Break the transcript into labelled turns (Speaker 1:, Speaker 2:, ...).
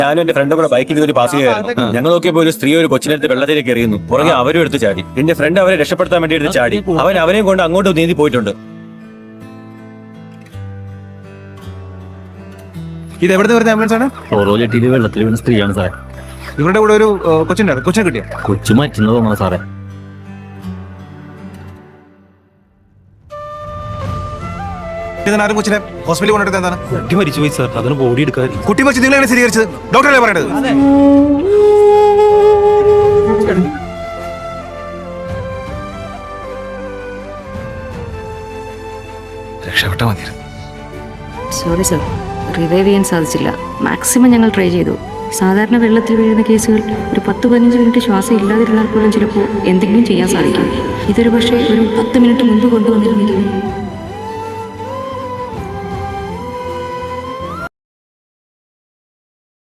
Speaker 1: ഞാനും എന്റെ ഫ്രണ്ടും കൂടെ ബൈക്കിൽ ഒരു പാസ് ചെയ്യായിരുന്നു. ഞങ്ങൾ നോക്കിയപ്പോൾ ഒരു സ്ത്രീ ഒരു കൊച്ചിനെടുത്ത് വെള്ളത്തിലേക്ക് എറിയുന്നു. പുറകെ അവരും എടുത്ത് ചാടി. എന്റെ ഫ്രണ്ട് അവരെ രക്ഷപ്പെടുത്താൻ വേണ്ടി എടുത്ത് ചാടി. അവരെയും കൊണ്ട് അങ്ങോട്ട് നീന്തി പോയിട്ടുണ്ട്.
Speaker 2: ഇത് എവിടുത്തെ വരുന്ന ആംബുലൻസ് ആണ്?
Speaker 3: ഓറോജെട്ടിയിൽ വെള്ളത്തിൽ വീണ സ്ത്രീയാണ് സാറേ.
Speaker 2: ഇവരുടെ കൂടെ ഒരു കൊച്ചിനെ കിട്ടിയോ?
Speaker 3: കൊച്ചു മരിച്ചെന്ന് തോന്നണം സാറേ.
Speaker 2: ആരും കൊച്ചിനെ ഹോസ്പിറ്റലിൽ കൊണ്ടിട്ട് എന്താണ്?
Speaker 3: കുട്ടി മരിച്ചുപോയി സാർ. അതിന് ബോഡി എടുക്കാൻ.
Speaker 2: കുട്ടി മരിച്ചു നിങ്ങളാണ് സ്ഥിരീകരിച്ചത്? ഡോക്ടറല്ലേ പറയേണ്ടത്? രക്ഷപ്പെട്ടാ മതിയായിരുന്നു.
Speaker 4: സോറി സർ, റിവൈവ് ചെയ്യാൻ സാധിച്ചില്ല. മാക്സിമം ഞങ്ങൾ ട്രൈ ചെയ്തു. സാധാരണ വെള്ളത്തിൽ വീഴുന്ന കേസുകൾ ഒരു 10-15 മിനിറ്റ് ശ്വാസം ഇല്ലാതിരുന്നാൽ പോലും ചിലപ്പോൾ എന്തെങ്കിലും ചെയ്യാൻ സാധിക്കും. ഇതൊരു പക്ഷേ ഒരു 10 മിനിറ്റ് മുൻപ് കൊണ്ടുവന്നിരുന്നെങ്കിൽ